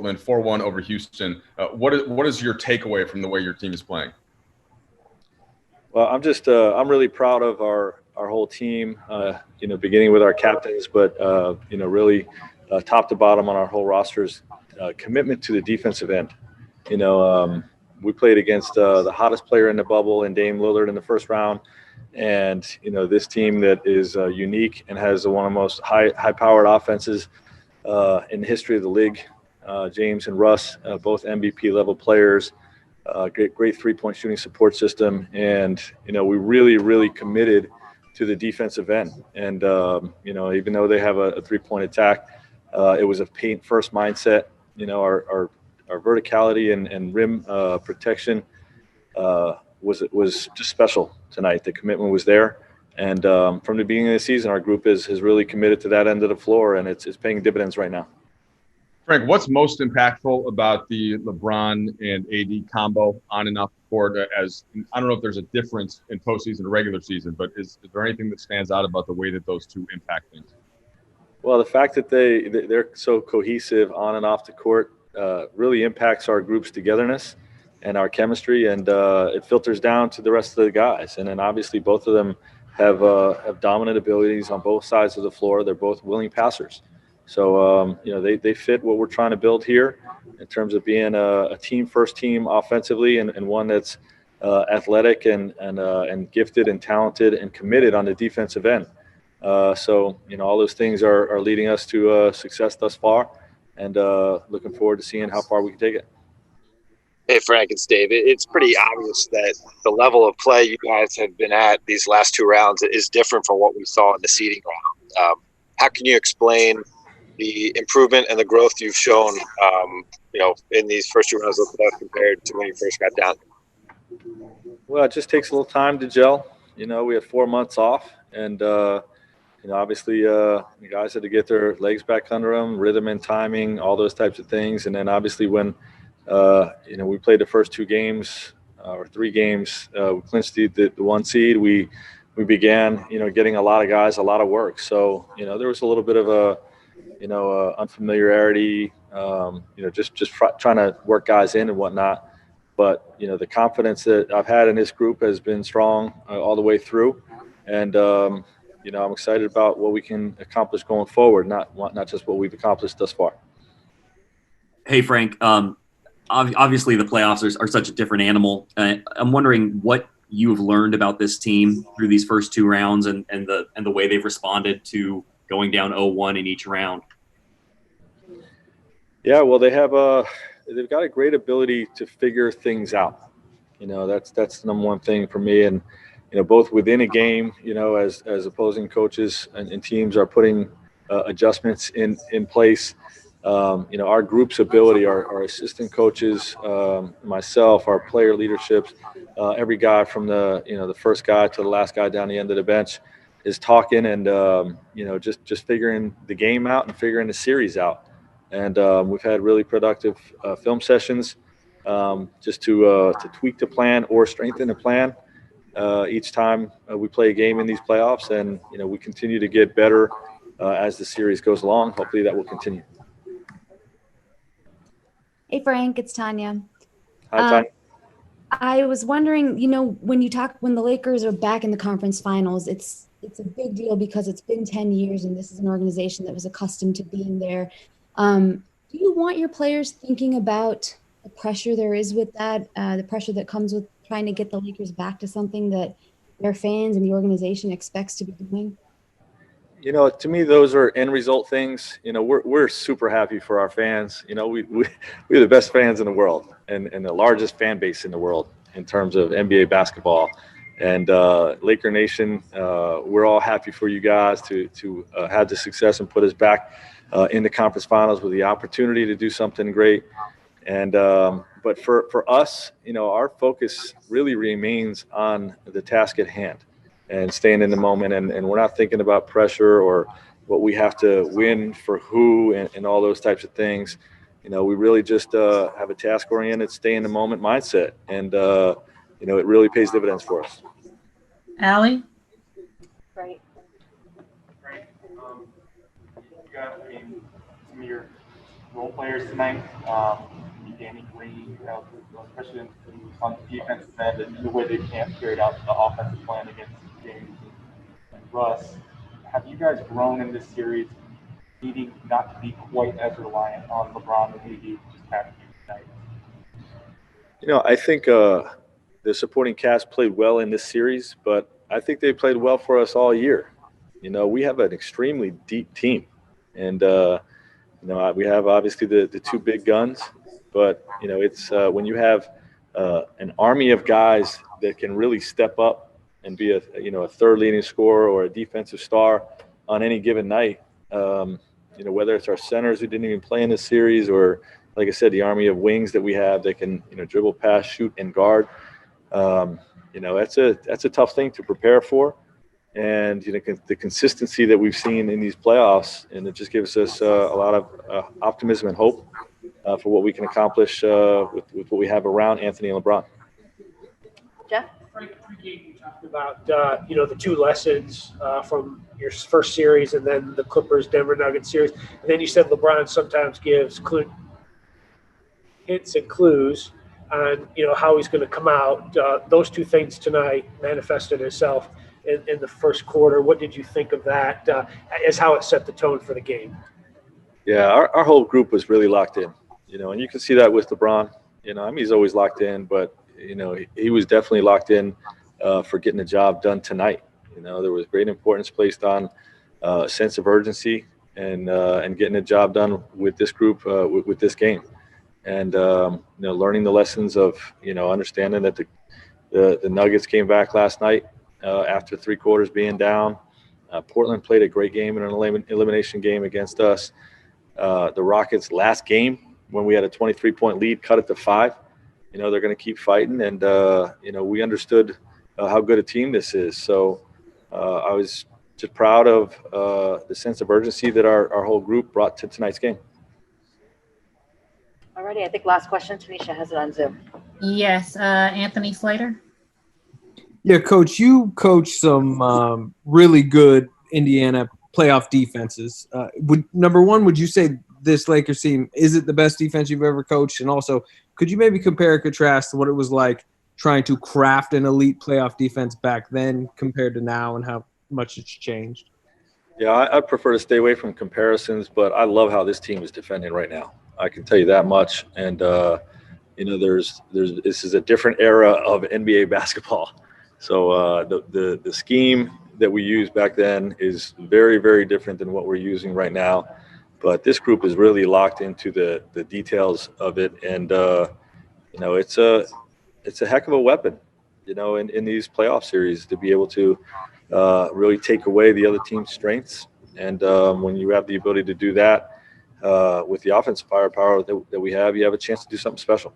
win 4-1 over Houston. What is your takeaway from the way your team is playing? Well, I'm really proud of our whole team, beginning with our captains, but, really top to bottom on our whole roster's commitment to the defensive end. We played against the hottest player in the bubble in Dame Lillard in the first round. And, this team that is unique and has one of the most high-powered offenses in the history of the league. James and Russ, both MVP level players, great three-point shooting support system. And, we really committed to the defensive end. And, even though they have a three-point attack, it was a paint-first mindset. Our verticality and rim protection was just special tonight. The commitment was there. And from the beginning of the season, our group has really committed to that end of the floor, and it's paying dividends right now. Frank, what's most impactful about the LeBron and AD combo on and off the court? As I don't know if there's a difference in postseason or regular season, but is there anything that stands out about the way that those two impact things? Well, the fact that they're so cohesive on and off the court really impacts our group's togetherness and our chemistry, and it filters down to the rest of the guys. And then obviously both of them have dominant abilities on both sides of the floor. They're both willing passers. So, they fit what we're trying to build here in terms of being a first team offensively and one that's athletic and gifted and talented and committed on the defensive end. So, all those things are leading us to success thus far, and looking forward to seeing how far we can take it. Hey, Frank, it's Dave. It's pretty obvious that the level of play you guys have been at these last two rounds is different from what we saw in the seeding round. How can you explain the improvement and the growth you've shown, in these first two rounds of the playoffs compared to when you first got down? Well, it just takes a little time to gel. We had 4 months off, and obviously, the guys had to get their legs back under them, rhythm and timing, all those types of things. And then obviously when, we played the first 2 games or 3 games, we clinched the 1 seed. We began, getting a lot of guys, a lot of work. So, there was a little bit of unfamiliarity, just trying to work guys in and whatnot. But, the confidence that I've had in this group has been strong all the way through. And, I'm excited about what we can accomplish going forward, not just what we've accomplished thus far. Hey, Frank, obviously the playoffs are such a different animal. I'm wondering what you've learned about this team through these first 2 rounds and the way they've responded to going down 0-1 in each round. Yeah, well, they've got a great ability to figure things out. That's the number one thing for me. And, both within a game, as opposing coaches and teams are putting adjustments in place. Our group's ability, our assistant coaches, myself, our player leaderships, every guy from the first guy to the last guy down the end of the bench is talking and, just figuring the game out and figuring the series out. And we've had really productive film sessions just to tweak the plan or strengthen the plan each time we play a game in these playoffs. And, we continue to get better as the series goes along. Hopefully that will continue. Hey, Frank, it's Tanya. Hi, Tanya. I was wondering, when the Lakers are back in the conference finals, it's a big deal because it's been 10 years and this is an organization that was accustomed to being there. Do you want your players thinking about the pressure there is with that, the pressure that comes with trying to get the Lakers back to something that their fans and the organization expects to be doing? To me, those are end result things. We're super happy for our fans. We're the best fans in the world and the largest fan base in the world in terms of NBA basketball. And Laker Nation, we're all happy for you guys to have the success and put us back in the conference finals with the opportunity to do something great. And but for us, our focus really remains on the task at hand and staying in the moment. And we're not thinking about pressure or what we have to win for who and all those types of things. We really just have a task-oriented, stay in the moment mindset. And, it really pays dividends for us. Allie? Right. You got, some of your role players tonight. Danny Green, especially on the defensive end, and the way they can't carry out the offensive plan against James and Russ. Have you guys grown in this series, needing not to be quite as reliant on LeBron and AD this past night? I think the supporting cast played well in this series, but I think they played well for us all year. We have an extremely deep team, and we have obviously the two big guns, but it's when you have an army of guys that can really step up and be a third leading scorer or a defensive star on any given night. Whether it's our centers who didn't even play in this series, or like I said, the army of wings that we have that can dribble, pass, shoot, and guard. That's a tough thing to prepare for. And the consistency that we've seen in these playoffs, and it just gives us a lot of optimism and hope for what we can accomplish with what we have around Anthony and LeBron. Jeff? Frank, pre-game you talked about the two lessons from your first series and then the Clippers Denver Nuggets series, and then you said LeBron sometimes gives hints and clues on how he's going to come out. Those two things tonight manifested itself in the first quarter. What did you think of that as how it set the tone for the game? Yeah, our whole group was really locked in, and you can see that with LeBron. He's always locked in, but he was definitely locked in for getting the job done tonight. There was great importance placed on a sense of urgency and getting the job done with this group, with this game, and learning the lessons of understanding that the Nuggets came back last night after 3 quarters being down. Portland played a great game in an elimination game against us. The Rockets' last game, when we had a 23-point lead, cut it to 5. They're going to keep fighting, and we understood how good a team this is. So I was just proud of the sense of urgency that our whole group brought to tonight's game. All righty, I think last question. Tanisha has it on Zoom. Yes, Anthony Slater. Yeah, Coach, you coach some really good Indiana playoff defenses. Number one, would you say this Lakers team, is it the best defense you've ever coached? And also, could you maybe compare and contrast what it was like trying to craft an elite playoff defense back then compared to now and how much it's changed? Yeah, I'd prefer to stay away from comparisons, but I love how this team is defending right now. I can tell you that much. And, this is a different era of NBA basketball. So the scheme that we used back then is very, very different than what we're using right now. But this group is really locked into the details of it, and it's a heck of a weapon, in these playoff series to be able to really take away the other team's strengths. And when you have the ability to do that with the offensive firepower that we have, you have a chance to do something special.